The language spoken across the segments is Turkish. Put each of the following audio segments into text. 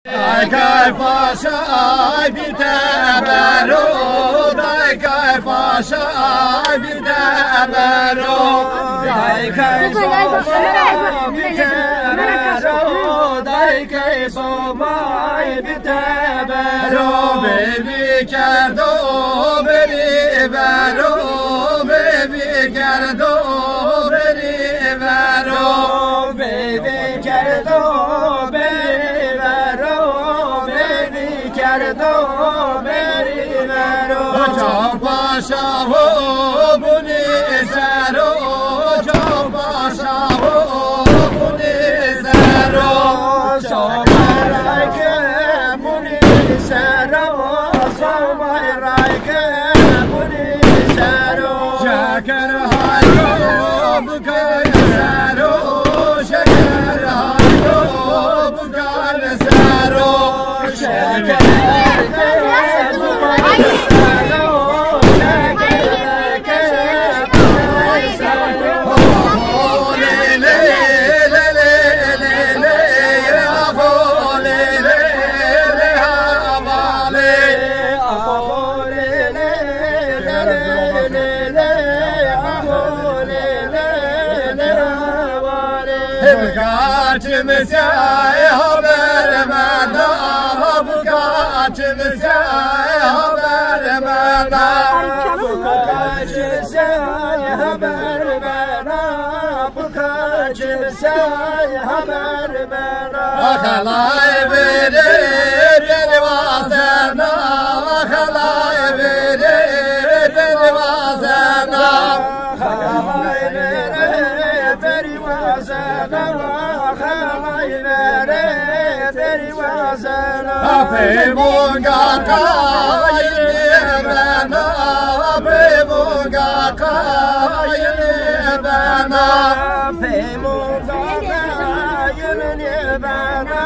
Dajkaj paşa bir tebero, dajkaj paşa bir tebero, dajkaj paşa bir tebero, dajkaj paşa bir tebero, bebi kerdo beni vero, bebi kerdo beni vero, bebi kerdo beni vero. Kerdo beri vero, Çapaşa ho buni zero, Çapaşa ho buni zero, Somayrayke buni zero, Somayrayke buni zero, Şeker hayro bukay zero, Şeker hayro bukay zero, Şeker Kaçımıza haber verme, kaçımıza haber verme, kaçımıza haber verme, kaçımıza haber verme. Halay verir beni vazena, halay verir beni vazena, halay verir beni vazena. Pemunga kayını bana, pemunga kayını bana, pemunga kayını bana,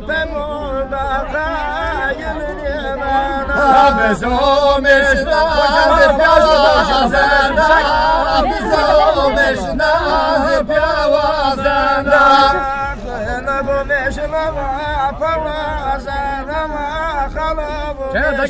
pemunga kayını bana. Bizim işler piyavazena, bizim işler piyavazena. Sen de